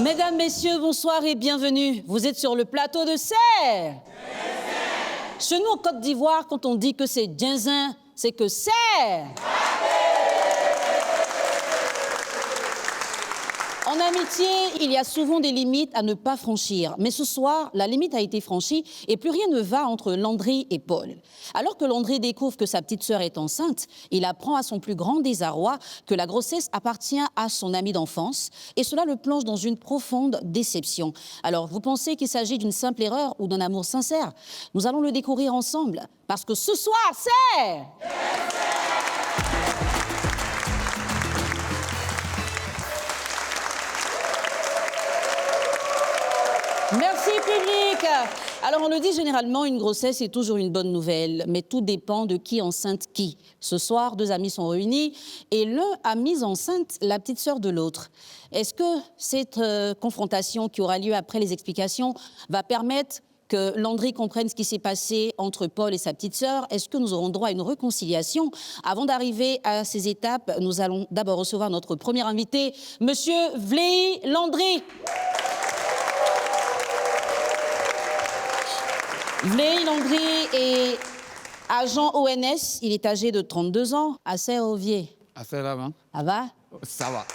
Mesdames, Messieurs, bonsoir et bienvenue. Vous êtes sur le plateau de Serre. Chez nous, en Côte d'Ivoire, quand on dit que c'est Djinzin, c'est que Serre. En amitié, il y a souvent des limites à ne pas franchir. Mais ce soir, la limite a été franchie et plus rien ne va entre Landry et Paul. Alors que Landry découvre que sa petite sœur est enceinte, il apprend à son plus grand désarroi que la grossesse appartient à son ami d'enfance et cela le plonge dans une profonde déception. Alors, vous pensez qu'il s'agit d'une simple erreur ou d'un amour sincère? Nous allons le découvrir ensemble parce que ce soir, c'est... Merci, public. Alors, on le dit généralement, une grossesse est toujours une bonne nouvelle, mais tout dépend de qui enceinte qui. Ce soir, deux amis sont réunis et l'un a mis enceinte la petite sœur de l'autre. Est-ce que cette confrontation qui aura lieu après les explications va permettre que Landry comprenne ce qui s'est passé entre Paul et sa petite sœur? Est-ce que nous aurons droit à une réconciliation? Avant d'arriver à ces étapes, nous allons d'abord recevoir notre premier invité, Monsieur Vlei Landry. Vlei Landry est agent ONS, il est âgé de 32 ans, à Serre-Ovier. À Serre-Ovier. Ça va? Ça va.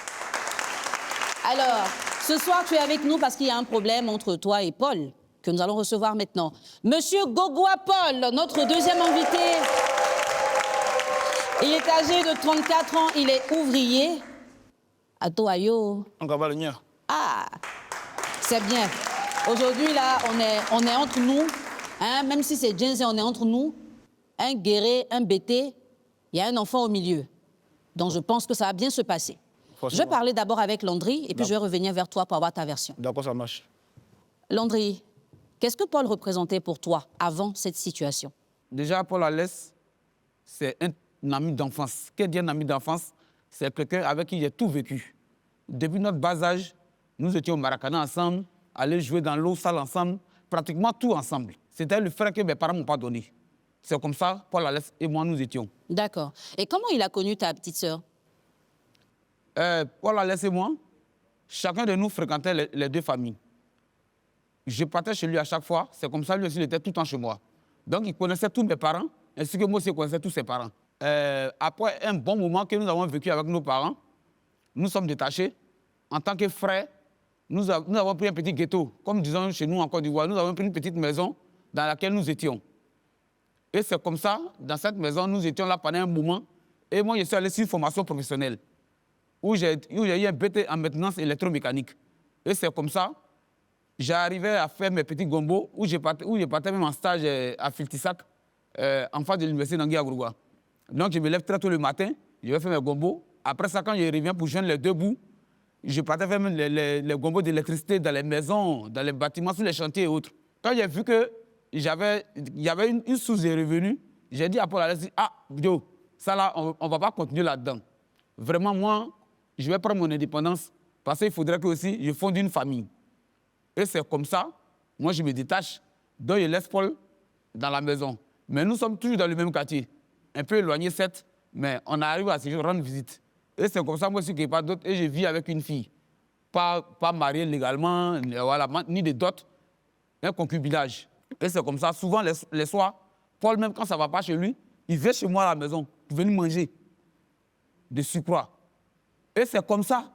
Alors, ce soir, tu es avec nous parce qu'il y a un problème entre toi et Paul, que nous allons recevoir maintenant. Monsieur Gogoa Paul, notre deuxième invité. Il est âgé de 34 ans, il est ouvrier. À Toayo. Ah, c'est bien. Aujourd'hui, là, on est entre nous. Hein, même si c'est Djinzin, on est entre nous, un guéré, un bêté, il y a un enfant au milieu. Donc je pense que ça va bien se passer. Je vais parler d'abord avec Landry et puis je vais revenir vers toi pour avoir ta version. D'accord, ça marche. Landry, qu'est-ce que Paul représentait pour toi avant cette situation? Déjà, Paul Alès, c'est un ami d'enfance. Qu'est-ce qu'un ami d'enfance? C'est quelqu'un avec qui j'ai tout vécu. Depuis notre bas âge, nous étions au Maracana ensemble, aller jouer dans l'eau sale ensemble, pratiquement tout ensemble. C'était le frère que mes parents ne m'ont pas donné. C'est comme ça, Paul Alès et moi, nous étions. D'accord. Et comment il a connu ta petite sœur? Paul Alès et moi, chacun de nous fréquentait les deux familles. Je partais chez lui à chaque fois. C'est comme ça, lui aussi, il était tout le temps chez moi. Donc, il connaissait tous mes parents, ainsi que moi aussi, je connaissais tous ses parents. Après un bon moment que nous avons vécu avec nos parents, nous sommes détachés. En tant que frères, nous avons pris un petit ghetto. Comme disons chez nous en Côte d'Ivoire, nous avons pris une petite maison dans laquelle nous étions. Et c'est comme ça, dans cette maison, nous étions là pendant un moment. Et moi, je suis allé sur une formation professionnelle où j'ai eu un BT en maintenance électromécanique. Et c'est comme ça, j'arrivais à faire mes petits gombos où je partais même en stage à Filtissac, en face de l'université d'Angui à Gouroua. Donc, je me lève très tôt le matin, je vais faire mes gombos. Après ça, quand je reviens pour joindre les deux bouts, je partais faire même les gombos d'électricité dans les maisons, dans les bâtiments, sur les chantiers et autres. Quand j'ai vu que il y avait une source de revenus, j'ai dit à Paul Alès, ah, yo, ça là, on ne va pas continuer là-dedans. Vraiment, moi, je vais prendre mon indépendance parce qu'il faudrait que aussi je fonde une famille. Et c'est comme ça, moi, je me détache. Donc, je laisse Paul dans la maison. Mais nous sommes toujours dans le même quartier. Un peu éloigné, certes, mais on arrive à se rendre visite. Et c'est comme ça, moi aussi, qu'il n'y a pas d'autre. Et je vis avec une fille. Pas mariée légalement, voilà, ni de dot, un concubinage. Et c'est comme ça, souvent les soirs, Paul, même quand ça ne va pas chez lui, il vient chez moi à la maison pour venir manger de surcroît. Et c'est comme ça,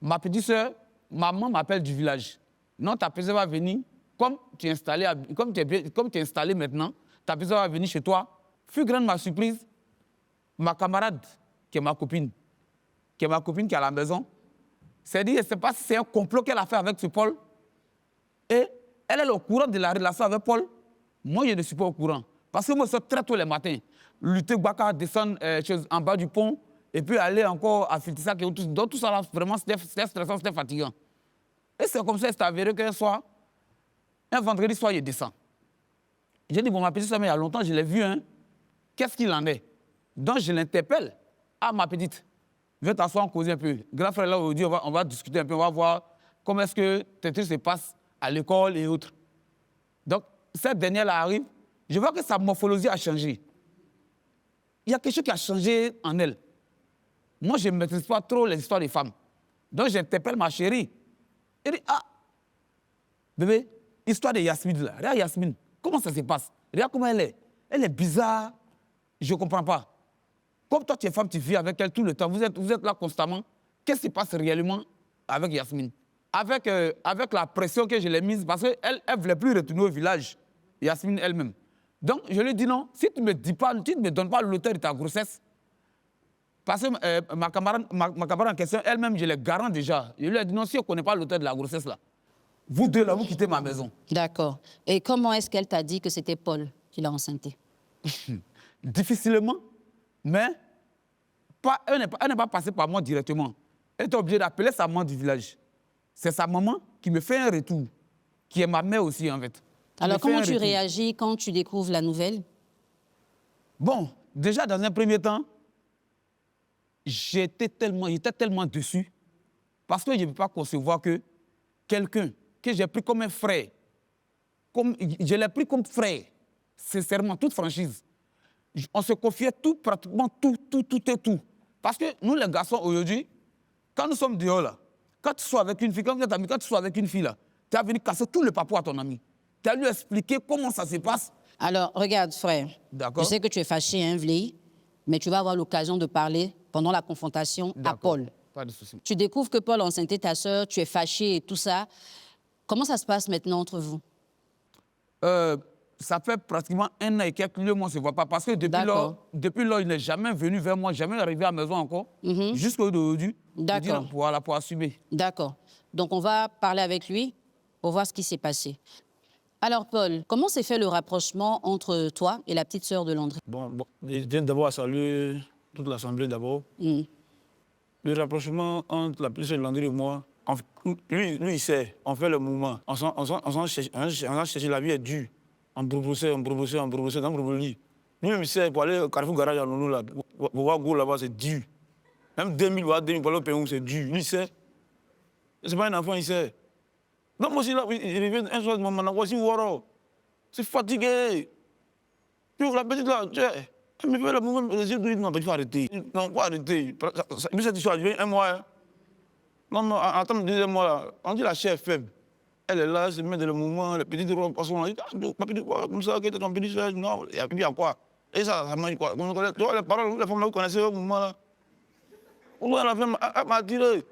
ma petite soeur, maman m'appelle du village. Non, ta petite soeur va venir, comme tu es installé maintenant, ta petite soeur va venir chez toi. Fut grande ma surprise, ma camarade, qui est ma copine, qui est à la maison, s'est dit, je ne sais pas si c'est un complot qu'elle a fait avec ce Paul. Et elle est au courant de la relation avec Paul. Moi, je ne suis pas au courant. Parce que moi, je sors très tôt les matins. Lutter Baka, descendre en bas du pont, et puis aller encore à Filtissac. Donc tout ça, là, vraiment, c'était stressant, c'était fatigant. Et c'est comme ça, c'est avéré qu'un soir, un vendredi soir, il descend. J'ai dit, bon, ma petite soeur, mais il y a longtemps, je l'ai vu, hein. Qu'est-ce qu'il en est? Donc, je l'interpelle. Ah, ma petite, viens t'asseoir, on cause un peu. Grand frère, là, aujourd'hui, on va discuter un peu, on va voir comment est-ce que tes trucs se passent à l'école et autres. Donc, cette dernière-là arrive, je vois que sa morphologie a changé. Il y a quelque chose qui a changé en elle. Moi, je ne maîtrise pas trop les histoires des femmes. Donc, j'interpelle ma chérie. Il dit, ah, bébé, histoire de Yasmine là. Regarde Yasmine, comment ça se passe? Regarde comment elle est. Elle est bizarre, je ne comprends pas. Comme toi, tu es femme, tu vis avec elle tout le temps, vous êtes là constamment. Qu'est-ce qui se passe réellement avec Yasmine? Avec la pression que je l'ai mise, parce qu'elle ne voulait plus retourner au village, Yasmine elle-même. Donc, je lui ai dit non, si tu ne me dis pas, tu ne me donnes pas l'auteur de ta grossesse, parce que ma camarade en question, elle-même, je l'ai garant déjà. Je lui ai dit non, si on ne connaît pas l'auteur de la grossesse, là, vous deux, là, vous quittez ma maison. D'accord. Et comment est-ce qu'elle t'a dit que c'était Paul qui l'a enceinté? Difficilement, mais elle n'est pas passée par moi directement. Elle était obligée d'appeler sa maman du village. C'est sa maman qui me fait un retour, qui est ma mère aussi, en fait. Alors, comment tu réagis quand tu découvres la nouvelle? Bon, déjà, dans un premier temps, j'étais tellement déçu, parce que je ne peux pas concevoir que quelqu'un que j'ai pris comme un frère, je l'ai pris comme frère, sincèrement, toute franchise. On se confiait pratiquement tout. Parce que nous, les garçons, aujourd'hui, quand nous sommes dehors, là, quand tu sois avec une fille, quand vous êtes amis, quand tu sois avec une fille, là, tu as venu casser tout le papo à ton ami. Tu as lui expliqué comment ça se passe. Alors, regarde, frère. D'accord. Je sais que tu es fâché, hein, Vli, mais tu vas avoir l'occasion de parler pendant la confrontation à Paul. Pas de souci. Tu découvres que Paul a enceinté ta sœur, tu es fâché et tout ça. Comment ça se passe maintenant entre vous? Ça fait pratiquement 1 an et quelques mois, on ne se voit pas. Parce que depuis lors, il n'est jamais venu vers moi, jamais arrivé à la maison encore, jusqu'à aujourd'hui. D'accord. Pour assumer. D'accord. Donc, on va parler avec lui pour voir ce qui s'est passé. Alors, Paul, comment s'est fait le rapprochement entre toi et la petite sœur de Landry? Bon, je viens d'abord à saluer toute l'Assemblée d'abord. Le rapprochement entre la petite sœur de Landry et moi, lui, il sait, on fait le mouvement. On s'en cherche, la vie est dure. On broussait dans le Brouboli. Lui-même, il sait, pour aller au Carrefour Garage à Nono, là, pour voir Go là-bas, c'est dur. Même 2000, pour aller au Pérou, c'est dur. Lui, il sait. C'est pas un enfant, il sait. Donc, moi aussi, là, il revient un soir, maman, voici Waro. C'est fatigué. Puis la petite là, elle me fait le mouvement, les yeux douillent, non, il faut arrêter. Non, il faut arrêter. Mais cette histoire, elle vient 1 mois. Hein. Non, attends, le 2e mois, là, on dit la chair est faible. Elle est là, elle se met dans le mouvement, les petites robes, parce qu'on a dit, papi, quoi, comme ça, qu'est-ce que ton petit frère? Non, et puis il y a quoi? Et ça mange quoi? Tu vois, les paroles, les femmes là, vous connaissez au mouvement là. La femme, elle m'a attiré.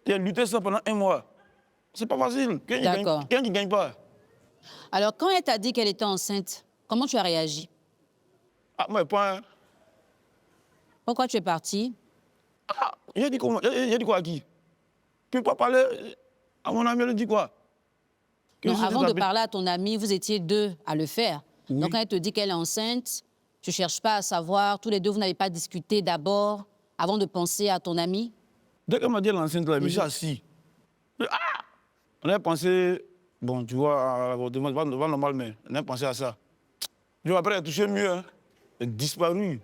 Elle a lutté ça pendant 1 mois. C'est pas facile. Quelqu'un qui ne gagne pas. Alors, quand elle t'a dit qu'elle était enceinte, comment tu as réagi? Ah, moi, pas. Hein. Pourquoi tu es parti? Ah, il a dit quoi à qui? Tu peux pas parler à mon ami, elle dit quoi? Non, avant de parler à ton ami, vous étiez 2 à le faire. Oui. Donc, quand elle te dit qu'elle est enceinte, tu ne cherches pas à savoir, tous les 2, vous n'avez pas discuté d'abord, avant de penser à ton ami? Dès qu'elle m'a dit l'enceinte, je me suis assis. Ah! On a pensé, bon, tu vois, pas normal, mais on a pensé à ça. Puis après, elle a touché mieux, hein. Elle a disparu.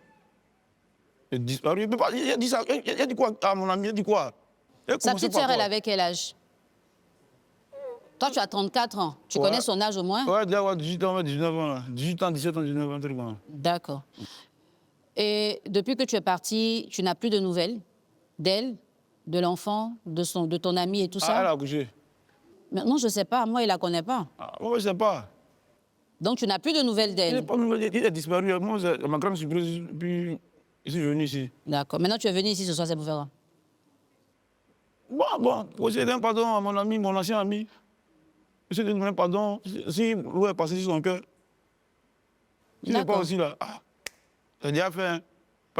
Elle a disparu. Il a dit ça, il a dit quoi à mon ami, il a dit quoi? Sa petite sœur, elle avait quel âge? Toi, tu as 34 ans. Tu connais son âge au moins? Ouais, 18 ans, 19 ans. Là. 18 ans, 17 ans, 19 ans, truc. D'accord. Et depuis que tu es parti, tu n'as plus de nouvelles d'elle, de l'enfant, de ton ami et tout ça? Elle a accouché. Mais non, je ne sais pas. Moi, il ne la connaît pas. Ah, moi, je ne sais pas. Donc, tu n'as plus de nouvelles d'elle? Il a disparu. Moi, ma grande surprise, puis je suis venu ici. D'accord. Maintenant, tu es venu ici ce soir, c'est pour faire quoi? Bon, pour essayer de donner pardon à mon ami, mon ancien ami. Essayer de donner pardon. Si l'eau est passée sur son cœur. Si n'est pas aussi là. Ah, c'est déjà fait. Hein.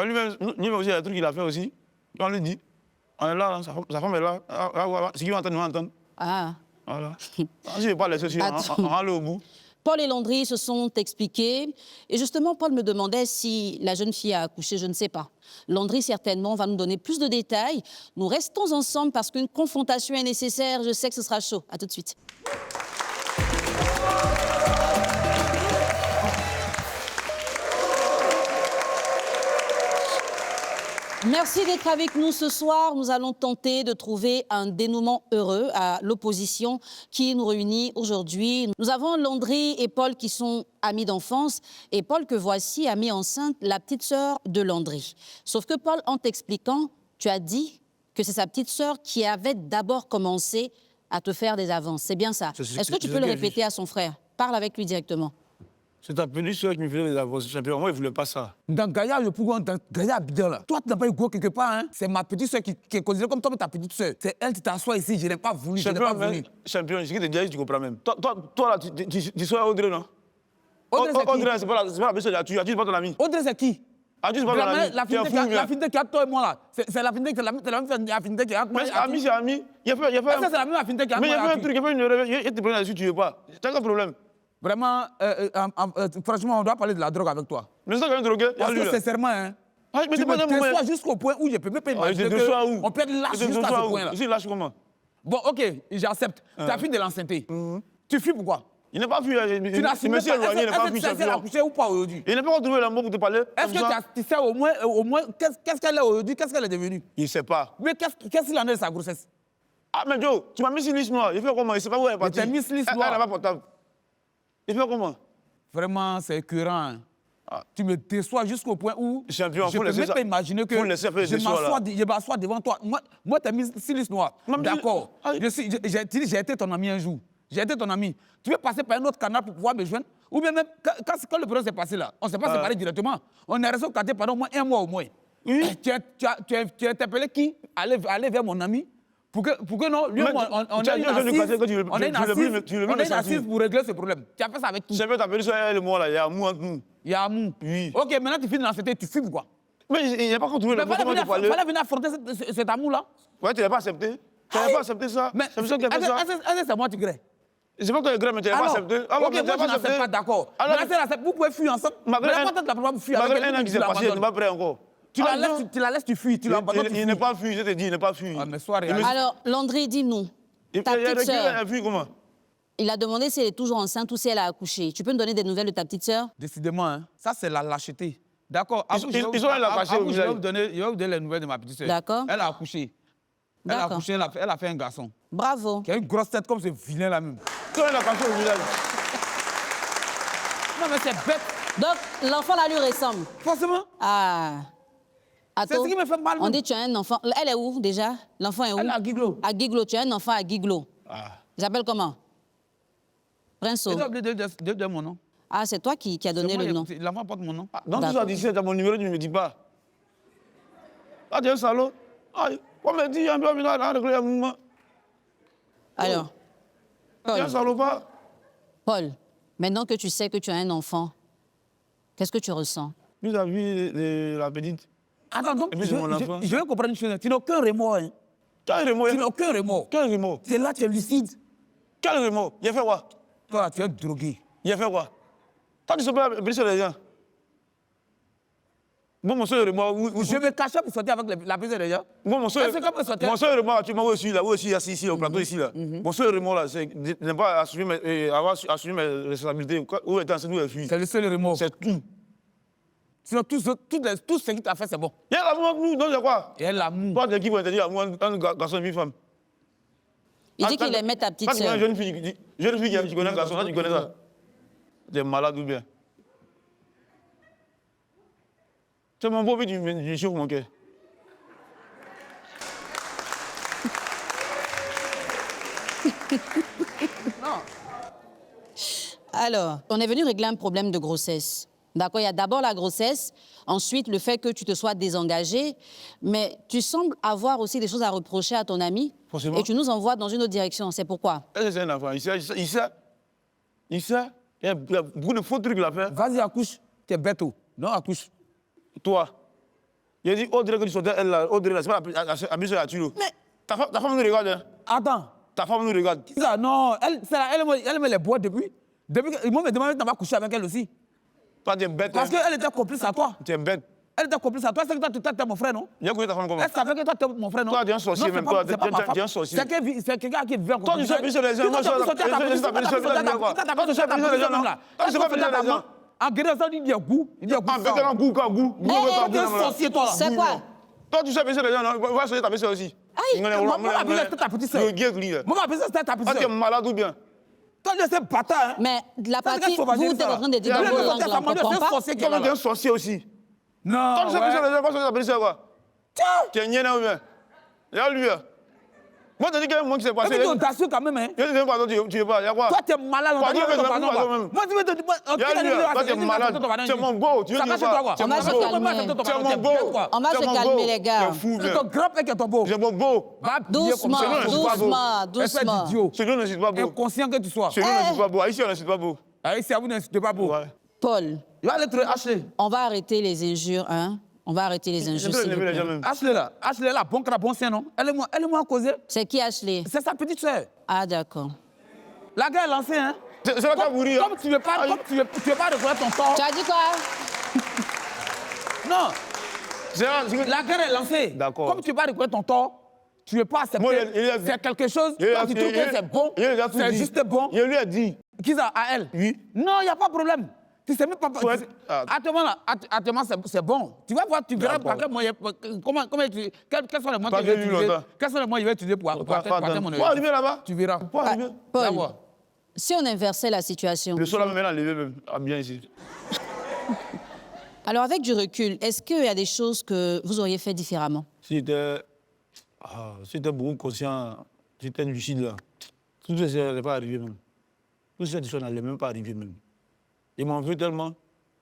Lui-même aussi, il y a des trucs qu'il a fait aussi. On lui dit. On est là, sa femme est là. Ce qu'il va entendre, nous entendre. Ah. Voilà. Si je ne pas laisser sur, on va aller au bout. Paul et Landry se sont expliqués. Et justement, Paul me demandait si la jeune fille a accouché, je ne sais pas. Landry, certainement, va nous donner plus de détails. Nous restons ensemble parce qu'une confrontation est nécessaire. Je sais que ce sera chaud. À tout de suite. Merci d'être avec nous ce soir. Nous allons tenter de trouver un dénouement heureux à l'opposition qui nous réunit aujourd'hui. Nous avons Landry et Paul qui sont amis d'enfance et Paul que voici a mis enceinte la petite sœur de Landry. Sauf que Paul, en t'expliquant, tu as dit que c'est sa petite sœur qui avait d'abord commencé à te faire des avances. C'est bien ça. C'est- Est-ce que tu c'est peux le ce que répéter à son frère? Parle avec lui directement. C'est ta petite soeur qui me faisait des avances, champion. Moi, il ne voulait pas ça. Dans Gaïa, le pouvoir, dans Gaïa Abidjan, là. Toi, tu n'as pas eu gros quelque part, hein. C'est ma petite soeur qui est considérée comme toi, ta petite soeur. C'est elle qui t'assoit ici, je n'ai pas voulu, je n'ai pas voulu. Champion, ce que tu dis, tu comprends même. Toi là, tu sois Audrey, non? Audrey, c'est qui? Audrey, c'est pas la personne, tu c'est pas ton ami. Audrey, c'est qui? Tu c'est pas ton ami. La finité qui a toi et moi, là. C'est la finité, c'est la même affinité qui a moi. Mais ami, c'est ami. Il a fait Ça, c'est la même affinité qui a moi. Mais il y a fait un truc, il y a fait une erreur, il te prend là-dessus, tu veux pas. Tu as quel problème? Vraiment, franchement, on doit parler de la drogue avec toi. Mais c'est ça quand même drogué. Parce que sincèrement, hein. Mais Tu c'est pas me un moment. déçois jusqu'au point où je peux même pas imaginer qu'on peut être lâche jusqu'à ce point-là. Je suis lâche comment? Bon, ok, j'accepte. Tu as fui de l'ancienneté. Tu fuis pourquoi? Il n'est pas fui. Tu n'as fui Il pas. éloigné, il n'est pas fui, Est-ce qu'elle a champion. accouché ou pas aujourd'hui? Il n'a pas trouvé l'amour pour te parler. Est-ce que tu sais au moins qu'est-ce qu'elle est aujourd'hui? Qu'est-ce qu'elle est devenue? Il ne sait pas. Mais qu'est-ce qu'il en est de sa grossesse? Ah, mais Joe, tu m'as mis sur liste noire. Il fait comment? Il ne sait pas où elle est partie. t'ai mis sur liste noire. Elle n'a pas portable. Il fait comment? Vraiment, c'est écœurant. Hein. Ah. Tu me déçois jusqu'au point où Champion, je ne peux même pas imaginer que faut laisser faire je des choix, là. m'assois devant toi. Moi tu as mis sur liste noire. D'accord. J'ai été ton ami un jour. J'ai été ton ami. Tu veux passer par un autre canal pour pouvoir me joindre? Ou bien même, quand le problème s'est passé là, on ne s'est pas séparés directement. On est resté au quartier pendant au moins un mois au moins. Oui. Tu as interpellé qui? Aller vers mon ami pour que non, lui, on a une assise pour régler ce problème. Tu as fait ça avec qui? Champion, t'as appelé ça elle et moi là. Il y a amour entre nous. Il y a amour. Oui. Ok, maintenant tu finis de l'anxiété, tu fumes quoi? Mais il n'a pas trouvé le Mais moment de parler. fallait venir affronter cet amour-là. Ouais, tu n'as pas accepté. Tu n'as pas accepté ça. Mais C'est pour ça qu'il a fait ça. est-ce que c'est moi qui grée? C'est pas toi qui grave, mais tu n'as pas accepté. Ok, moi je n'accepte pas, d'accord. Vous pouvez fuir ensemble. Malgré un an qui s'est passé, il n'est pas prêt encore. Tu la laisses, tu fuis. Il n'est pas fui, je te dis, il n'est pas fui. Ah, mais sois réaliste. Alors, Landry, dis-nous, ta petite sœur, Elle fuit comment? il a demandé si elle est toujours enceinte ou si elle a accouché. Tu peux me donner des nouvelles de ta petite sœur? Décidément, hein, ça c'est la lâcheté. D'accord. Ils sont allés la cacher au Je vais village. vous donner les nouvelles de ma petite sœur. D'accord. Elle a accouché. Elle a accouché, elle a fait un garçon. Bravo. Qui a une grosse tête comme ce vilain là même. Ils sont allés la cacher au village. Non mais c'est bête. Donc, l'enfant là lui ressemble. Forcément. Ah. C'est ce qui me fait mal. On dit tu as un enfant. Elle est où déjà? L'enfant est où? Elle est à Guiglo. À Guiglo. Tu as un enfant à Guiglo. Ah. Il s'appelle comment? Prince. Il a oublié de donner mon nom. Ah, c'est toi qui as donné le nom. L'enfant porte mon nom. Dans tout ça, d'ici, tu as mon numéro, tu ne me dis pas. Ah, tu es un salaud. Ah, on me dit, on doit venir à régler un mouvement. Alors, Tu es un salopard. Paul, maintenant que tu sais que tu as un enfant, qu'est-ce que tu ressens? Nous avons vu la petite. Attends, donc, Et puis, c'est mon enfant. je vais comprendre une chose. Tu n'as aucun remords. Hein. Quel remords? Tu n'as aucun remords. Quel remords? C'est là que tu es lucide. Quel remords? Il a fait quoi? Toi, tu es drogué. Il a fait quoi? Toi, tu ne sais pas briser les gens. Moi, mon soeur et moi, Je me cachais pour sortir avec la prise des gens. moi, mon soeur Est-ce que peut sortir? mon soeur et moi, tu m'as aussi là, aussi assis ici, au plateau ici là. Mon soeur et moi là, c'est ne pas avoir assumé mes responsabilités. Où est enceinte, où est fille? C'est le seul remords. C'est tout. Sinon, tout ce qu'il t'a fait, c'est bon. Il y a l'amour entre nous, donc c'est quoi? Et l'amour. Toi, tu es qui pour interdire l'amour entre un garçon et une femme? Il dit qu'il aimait ta petite Quand tu connais sœur. une jeune fille qui connaît un garçon, là, tu connais ça. Tu es malade ou bien? C'est mon beau du chaud, mon cœur. Alors, on est venu régler un problème de grossesse. D'accord, il y a d'abord la grossesse, ensuite le fait que tu te sois désengagé, mais tu sembles avoir aussi des choses à reprocher à ton ami. Forcément. Et tu nous envoies dans une autre direction. C'est pourquoi? C'est un enfant. Il sait. Il y a beaucoup de faux trucs à faire. Vas-y, accouche. Tu es bête. Non, accouche. Toi, il a dit Audrey que tu sortais, elle là, Audrey là, c'est pas la mise sur la tuile. Mais ta femme nous regarde. Hein. Attends. Ta femme nous regarde. Ça, non, elle me les boit depuis. Moi, me demande de coucher avec elle aussi. Toi, tu es bête. Parce qu'elle était complice à toi. Tu es bête. Elle était complice à toi. C'est que toi, tu es mon frère, non? Il a connu ta femme comment? Elle savait que toi, tu es mon frère, non? Toi, tu es un sorcier, Non, même. c'est pas- Toi, c'est pas ma femme. tu es un sorcier. C'est quelqu'un qui vient Toi, tu sais briser les gens. Moi, je sais briser les gens. Toi, tu sais briser les gens. Toi, tu sais pas briser les gens. En guérison, il dit goût. Il dit En fait, un goût, quoi, goût. Tu es un sorcier, toi, là. C'est quoi? Toi, tu sais briser les gens. Va essayer ta belle aussi. Aïe, Moi, ma petite, c'était ta petite sœur. Le guet, lui. Moi, ma petite, c'était ta petite Ah, tu es sœur. malade ou bien? Toi, tu es bâtard, hein. Mais la Ça, partie, c'est vous sauvage, êtes ça. en train de dire Il y a dans vos un langues, là, on ne comprend pas. Toi, tu es un sorcier aussi. Non, Toi, tu sais briser les gens. Va essayer ta belle quoi? Tiens. Tu es niais, ou bien? Regarde lui. Moi, t'as dit qu'il y a un moment qui s'est passé. Mais tu t'assures quand même, hein. Je dis, pardon, tu veux pas, il y a quoi? Toi, t'es malade. Pardon, Toi, mais pardon, pardon, même. moi, tu veux te dire. Toi, t'es malade. C'est mon beau. Tu veux Ça dire va chez toi, quoi. quoi? On va se calmer. C'est mon beau. On va se calmer, les gars. C'est fou, C'est ton grand père qui est ton beau. c'est mon beau. Va habiller comme Doucement, ça. doucement, doucement. Espèce d'idiot. Chez nous, ne suis pas beau. Inconscient que tu sois. Chez nous, ne suis pas beau. Ici, on ne suis pas beau. Ah, ici, à vous, n'insultez pas beau. Ouais. Paul, Il va être Ashley. on va arrêter les injures, hein. On va arrêter les injures, Je s'il vais vous lever les gens plaît. même. Ashley là, bon crap, bon sien, non? Elle est moins causée. C'est qui, Ashley? C'est sa petite soeur. Ah, d'accord. La gars est lancée, hein? C'est la cabourie. Comme tu veux pas reconnaître ton tort. Tu as dit quoi? Non, C'est la guerre est lancée. D'accord. Comme tu veux pas reconnaître ton tort, tu ne veux pas accepter. Moi, il a dit- C'est quelque chose. Toi, tu trouves que c'est bon. C'est juste bon. Il lui a dit. Qui ça? À elle? Oui. Non, il n'y a pas de problème. Tu sais même pas. Ouais. Actuellement, c'est bon. Tu vas voir, tu verras D'accord. par quel moyen. Quels sont les moyens Pas que je vais de lui utiliser? longtemps. Quels sont les moyens que je vais utiliser pour atteindre mon Pourquoi arriver là-bas? Tu verras. Pourquoi arriver? Paul, D'abord. si on inversait la situation, Le sol a même enlevé, même. Ah, bien ici. alors avec du recul, est-ce qu'il y a des choses que vous auriez fait différemment? Si j'étais beaucoup conscient, j'étais lucide là. Tout ça, ça n'allait pas arriver même. Tout ça, ça n'allait même pas arriver même. Il m'en veut tellement,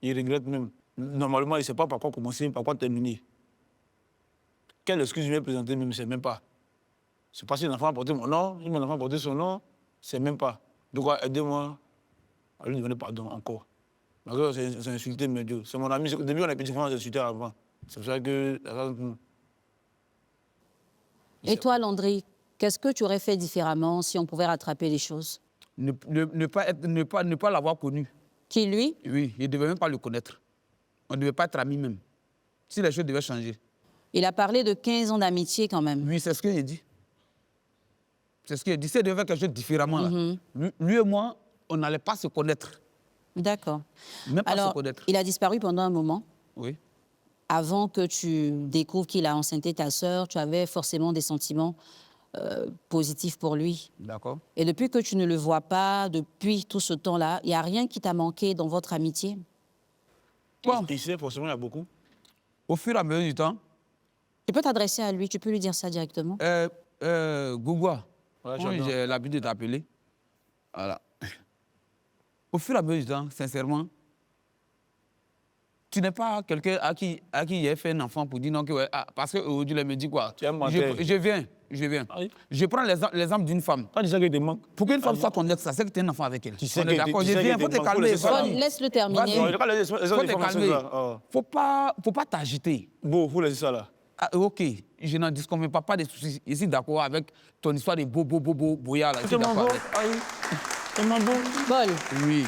il regrette même. Normalement, il ne sait pas par quoi commencer, par quoi terminer. Quelle excuse je vais présenter même, je ne sais même pas. C'est parce que l'enfant a porté mon nom, si mon enfant a porté son nom, c'est même pas. Donc, aidez-moi à lui demander pardon encore. D'accord, c'est insulté, mais Dieu. C'est mon ami. Au début, on a petit frère, on s'insultait avant. C'est pour ça que. Et toi, Landry, qu'est-ce que tu aurais fait différemment si on pouvait rattraper les choses? Ne pas l'avoir connu. Qui, lui? Oui, il ne devait même pas le connaître. On ne devait pas être amis même. Si les choses devaient changer. Il a parlé de 15 ans d'amitié quand même. Oui, c'est ce qu'il dit. C'est ce qu'il dit. C'est de faire quelque chose différemment. Là. Lui et moi, on n'allait pas se connaître. D'accord. Même pas se Alors, connaître. il a disparu pendant un moment. Oui. Avant que tu découvres qu'il a enceinté ta sœur, tu avais forcément des sentiments positifs pour lui. D'accord. Et depuis que tu ne le vois pas, depuis tout ce temps-là, il n'y a rien qui t'a manqué dans votre amitié? Bon, Il sait, forcément, il y a beaucoup. au fur et à mesure du temps, Tu peux t'adresser à lui, tu peux lui dire ça directement. Gougoua, Ouais, comme j'adore. j'ai l'habitude de t'appeler, voilà. Au fur et à mesure du temps, sincèrement, tu n'es pas quelqu'un à qui il a fait un enfant pour dire non, que ouais, parce qu'aujourd'hui, il me dit quoi? Tu es un menteur. Je viens. Ah oui. Je prends l'exemple d'une femme. Quand tu sais qu'il te manque. Pour qu'une femme soit ton ex, ça c'est que tu es un enfant avec elle. Tu sais On que est tu- d'accord, tu je sais viens, que faut t'es te manqué, calmer. c'est ça. Paul, vas-y. laisse-le Non, terminer. regarde les Faut te informations calmer. là. Oh. Faut pas t'agiter. Bon, faut laisser ça là. Ah, ok, je n'en disconviens pas de soucis. Je suis d'accord avec ton histoire de boya là. Je suis C'est mon d'accord beau. avec. Aïe. C'est mon beau. Paul, Oui.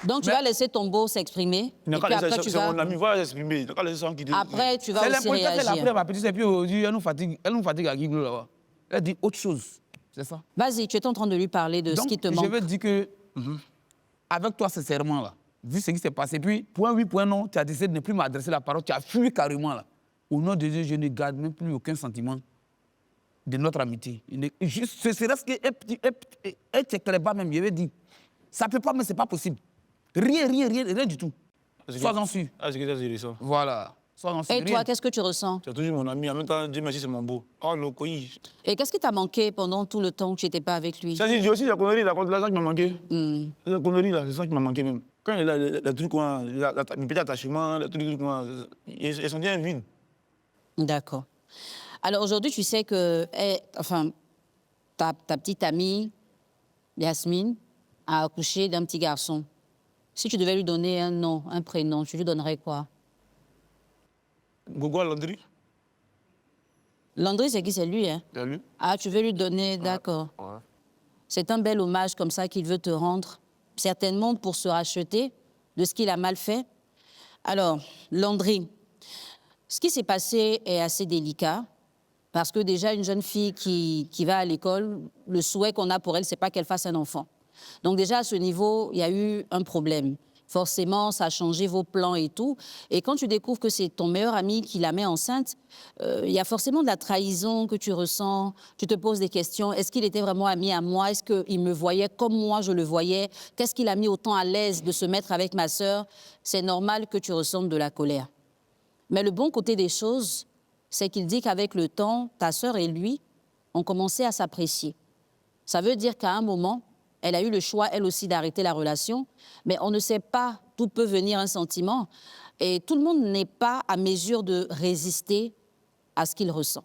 donc tu Mais- vas laisser ton beau s'exprimer. Il n'a Et qu'à puis laisser après, ça, tu c'est vas... mon ami, va s'exprimer. Il n'a qu'à laisser ça en quitter. Après, tu vas C'est aussi l'impression qu'elle a réagir. pris ma petite et puis aujourd'hui, elle nous fatigue à Guiglou là-bas. Elle dit autre chose. C'est ça. Vas-y, tu es en train de lui parler de ce Donc, qui te je manque. veux dire que, avec toi, sincèrement, là, vu ce qui s'est passé, puis, point oui, point non, tu as décidé de ne plus m'adresser la parole, tu as fui carrément, là. Au nom de Dieu, je ne garde même plus aucun sentiment de notre amitié. Juste, ce serait-ce qu'un tchécléba même, je vais dire, ça ne peut pas, mais ce n'est pas possible. Rien du tout. Sois-en sûr. Ah, c'est que ça, c'est ça. Voilà. Sois-en sûr. Et toi, Rien. qu'est-ce que tu ressens? C'est toujours mon ami. En même temps, Dieu merci, c'est mon beau. Oh, le coï. Et qu'est-ce qui t'a manqué pendant tout le temps que tu n'étais pas avec lui? Ça, c'est aussi la connerie, la ça qui m'a manqué. Hmm. La connerie, là, c'est ça qui m'a manqué même. Quand il a le truc, mes petits attachements, le truc, ils sont bien vides. D'accord. Alors aujourd'hui, tu sais que ta petite amie, Yasmine, a accouché d'un petit garçon. Si tu devais lui donner un nom, un prénom, tu lui donnerais quoi? Gogo Landry, Landry, c'est qui? C'est lui, hein? t'as lu? Ah, tu veux lui donner, d'accord. Ouais. C'est un bel hommage comme ça qu'il veut te rendre, certainement pour se racheter de ce qu'il a mal fait. Alors, Landry, ce qui s'est passé est assez délicat, parce que déjà, une jeune fille qui va à l'école, le souhait qu'on a pour elle, c'est pas qu'elle fasse un enfant. Donc déjà, à ce niveau, il y a eu un problème. Forcément, ça a changé vos plans et tout. Et quand tu découvres que c'est ton meilleur ami qui la met enceinte, il y a forcément de la trahison que tu ressens. Tu te poses des questions. Est-ce qu'il était vraiment ami à moi? Est-ce qu'il me voyait comme moi je le voyais? Qu'est-ce qui l'a mis autant à l'aise de se mettre avec ma sœur? C'est normal que tu ressentes de la colère. Mais le bon côté des choses, c'est qu'il dit qu'avec le temps, ta sœur et lui ont commencé à s'apprécier. Ça veut dire qu'à un moment, elle a eu le choix, elle aussi, d'arrêter la relation, mais on ne sait pas d'où peut venir un sentiment et tout le monde n'est pas à mesure de résister à ce qu'il ressent.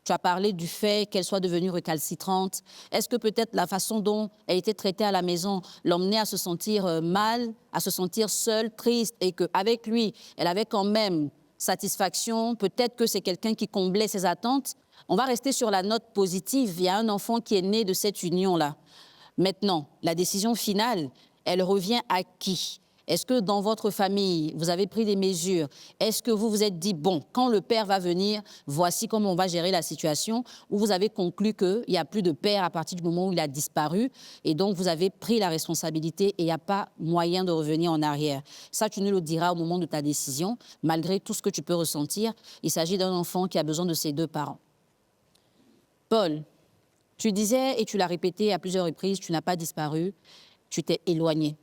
Tu as parlé du fait qu'elle soit devenue récalcitrante. Est-ce que peut-être la façon dont elle était traitée à la maison l'emmenait à se sentir mal, à se sentir seule, triste, et qu'avec lui, elle avait quand même satisfaction? Peut-être que c'est quelqu'un qui comblait ses attentes. On va rester sur la note positive. Il y a un enfant qui est né de cette union-là. Maintenant, la décision finale, elle revient à qui? Est-ce que dans votre famille, vous avez pris des mesures? Est-ce que vous vous êtes dit, bon, quand le père va venir, voici comment on va gérer la situation? Ou vous avez conclu qu'il n'y a plus de père à partir du moment où il a disparu et donc vous avez pris la responsabilité et il n'y a pas moyen de revenir en arrière? Ça, tu nous le diras au moment de ta décision, malgré tout ce que tu peux ressentir. Il s'agit d'un enfant qui a besoin de ses deux parents. Paul, tu disais, et tu l'as répété à plusieurs reprises, tu n'as pas disparu, tu t'es éloigné.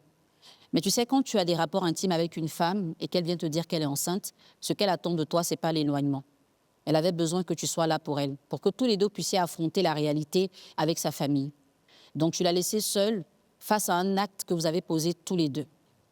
Mais tu sais, quand tu as des rapports intimes avec une femme et qu'elle vient te dire qu'elle est enceinte, ce qu'elle attend de toi, ce n'est pas l'éloignement. Elle avait besoin que tu sois là pour elle, pour que tous les deux puissiez affronter la réalité avec sa famille. Donc tu l'as laissée seule face à un acte que vous avez posé tous les deux.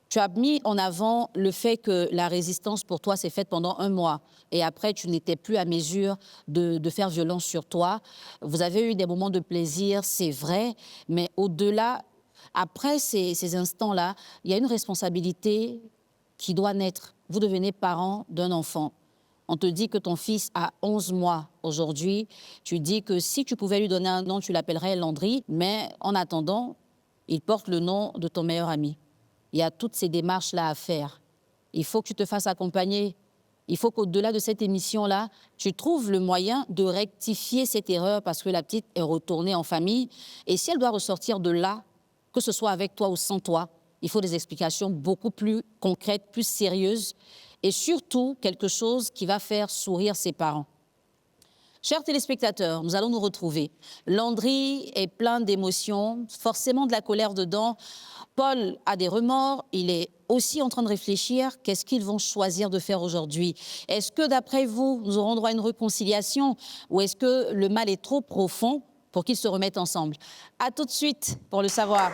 Tu as mis en avant le fait que la résistance pour toi s'est faite pendant 1 mois et après tu n'étais plus à mesure de faire violence sur toi. Vous avez eu des moments de plaisir, c'est vrai, mais au-delà, après ces instants-là, il y a une responsabilité qui doit naître. Vous devenez parent d'un enfant. On te dit que ton fils a 11 mois aujourd'hui. Tu dis que si tu pouvais lui donner un nom, tu l'appellerais Landry, mais en attendant, il porte le nom de ton meilleur ami. Il y a toutes ces démarches-là à faire. Il faut que tu te fasses accompagner. Il faut qu'au-delà de cette émission-là, tu trouves le moyen de rectifier cette erreur parce que la petite est retournée en famille. Et si elle doit ressortir de là, que ce soit avec toi ou sans toi, il faut des explications beaucoup plus concrètes, plus sérieuses et surtout quelque chose qui va faire sourire ses parents. Chers téléspectateurs, nous allons nous retrouver. Landry est plein d'émotions, forcément de la colère dedans. Paul a des remords, il est aussi en train de réfléchir. Qu'est-ce qu'ils vont choisir de faire aujourd'hui? Est-ce que d'après vous, nous aurons droit à une réconciliation ou est-ce que le mal est trop profond pour qu'ils se remettent ensemble? À tout de suite pour le savoir.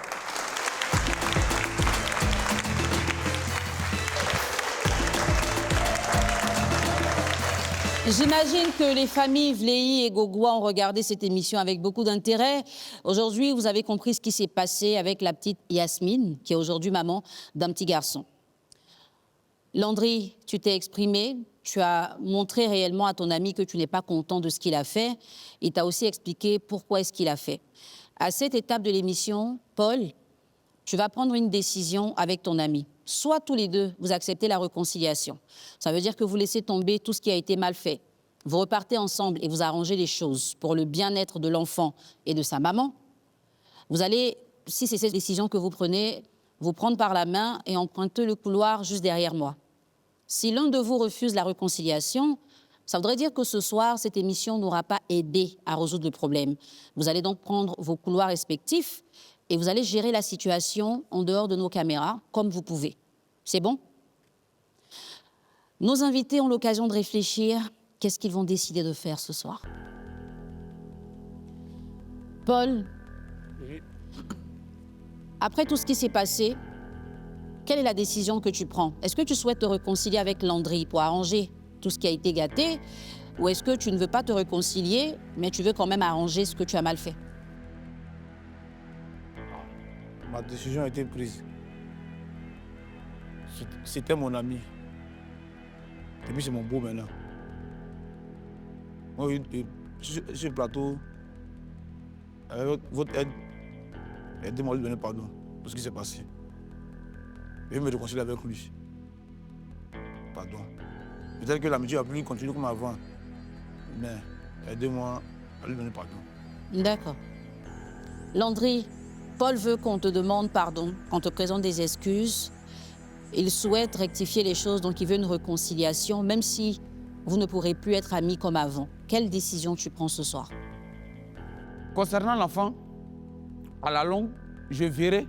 J'imagine que les familles Vlehi et Gogua ont regardé cette émission avec beaucoup d'intérêt. Aujourd'hui, vous avez compris ce qui s'est passé avec la petite Yasmine, qui est aujourd'hui maman d'un petit garçon. Landry, tu t'es exprimé, tu as montré réellement à ton ami que tu n'es pas content de ce qu'il a fait. Il t'a aussi expliqué pourquoi est-ce qu'il a fait. À cette étape de l'émission, Paul, tu vas prendre une décision avec ton ami. Soit tous les deux, vous acceptez la réconciliation. Ça veut dire que vous laissez tomber tout ce qui a été mal fait. Vous repartez ensemble et vous arrangez les choses pour le bien-être de l'enfant et de sa maman. Vous allez, si c'est cette décision que vous prenez, vous prendre par la main et emprunter le couloir juste derrière moi. Si l'un de vous refuse la réconciliation, ça voudrait dire que ce soir, cette émission n'aura pas aidé à résoudre le problème. Vous allez donc prendre vos couloirs respectifs et vous allez gérer la situation en dehors de nos caméras, comme vous pouvez. C'est bon? Nos invités ont l'occasion de réfléchir. Qu'est-ce qu'ils vont décider de faire ce soir? Paul, Oui. Après tout ce qui s'est passé, quelle est la décision que tu prends? Est-ce que tu souhaites te réconcilier avec Landry pour arranger tout ce qui a été gâté? Ou est-ce que tu ne veux pas te réconcilier, mais tu veux quand même arranger ce que tu as mal fait? Ma décision a été prise. C'était mon ami. Et puis c'est mon beau maintenant. Moi, sur le plateau, avec votre aide, aidez-moi à lui donner pardon pour ce qui s'est passé. Et me réconcilier avec lui. Pardon. Peut-être que l'amitié va plus continuer comme avant. Mais aidez-moi à lui donner pardon. D'accord. Landry, Paul veut qu'on te demande pardon, qu'on te présente des excuses. Il souhaite rectifier les choses, donc il veut une réconciliation, même si vous ne pourrez plus être amis comme avant. Quelle décision tu prends ce soir? Concernant l'enfant, à la longue, je verrai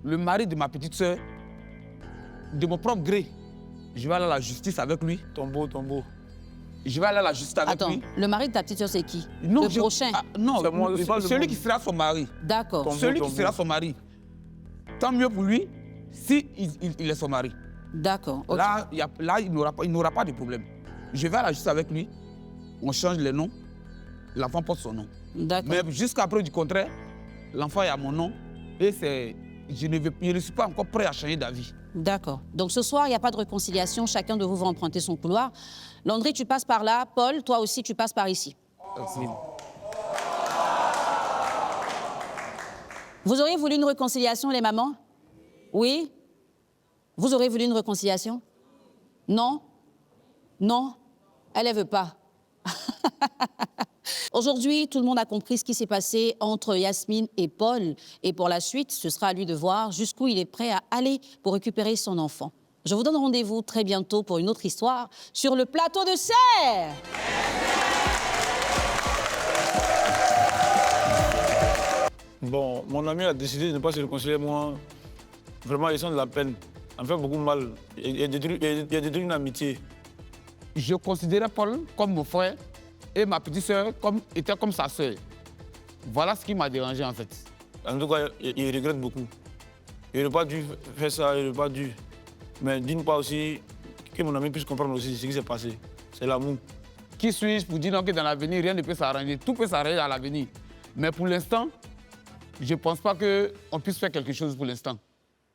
le mari de ma petite sœur de mon propre gré. Je vais aller à la justice avec lui. Tombeau. Je vais aller à la justice avec Attends, lui. le mari de ta petite soeur, c'est qui? Non, Le prochain? non, C'est moi, je parle de celui moi. qui sera son mari. D'accord, Celui qui sera son mari. Tant mieux pour lui si il est son mari. d'accord. Ok. Là, il n'aura pas de problème. Je vais à la justice avec lui, on change les noms, l'enfant porte son nom. D'accord. Mais jusqu'à preuve du contraire, l'enfant est à mon nom et je ne suis pas encore prêt à changer d'avis. D'accord. Donc ce soir, il n'y a pas de réconciliation. Chacun de vous va emprunter son couloir. Landry, tu passes par là. Paul, toi aussi, tu passes par ici. Merci. Vous auriez voulu une réconciliation, les mamans? Oui? Vous auriez voulu une réconciliation? Non? Non? Elle ne veut pas. Aujourd'hui, tout le monde a compris ce qui s'est passé entre Yasmine et Paul. Et pour la suite, ce sera à lui de voir jusqu'où il est prêt à aller pour récupérer son enfant. Je vous donne rendez-vous très bientôt pour une autre histoire sur le plateau de Serre. Bon, mon ami a décidé de ne pas se réconcilier avec moi. Vraiment, il sent de la peine. Ça me fait beaucoup mal. Il a détruit une amitié. Je considérais Paul comme mon frère et ma petite sœur était comme sa sœur. Voilà ce qui m'a dérangé en fait. En tout cas, il regrette beaucoup. Il n'aurait pas dû faire ça, il n'aurait pas dû. Mais d'une part aussi, que mon ami puisse comprendre aussi ce qui s'est passé. C'est l'amour. Qui suis-je pour dire que dans l'avenir, rien ne peut s'arranger? Tout peut s'arranger à l'avenir. Mais pour l'instant, je ne pense pas qu'on puisse faire quelque chose pour l'instant.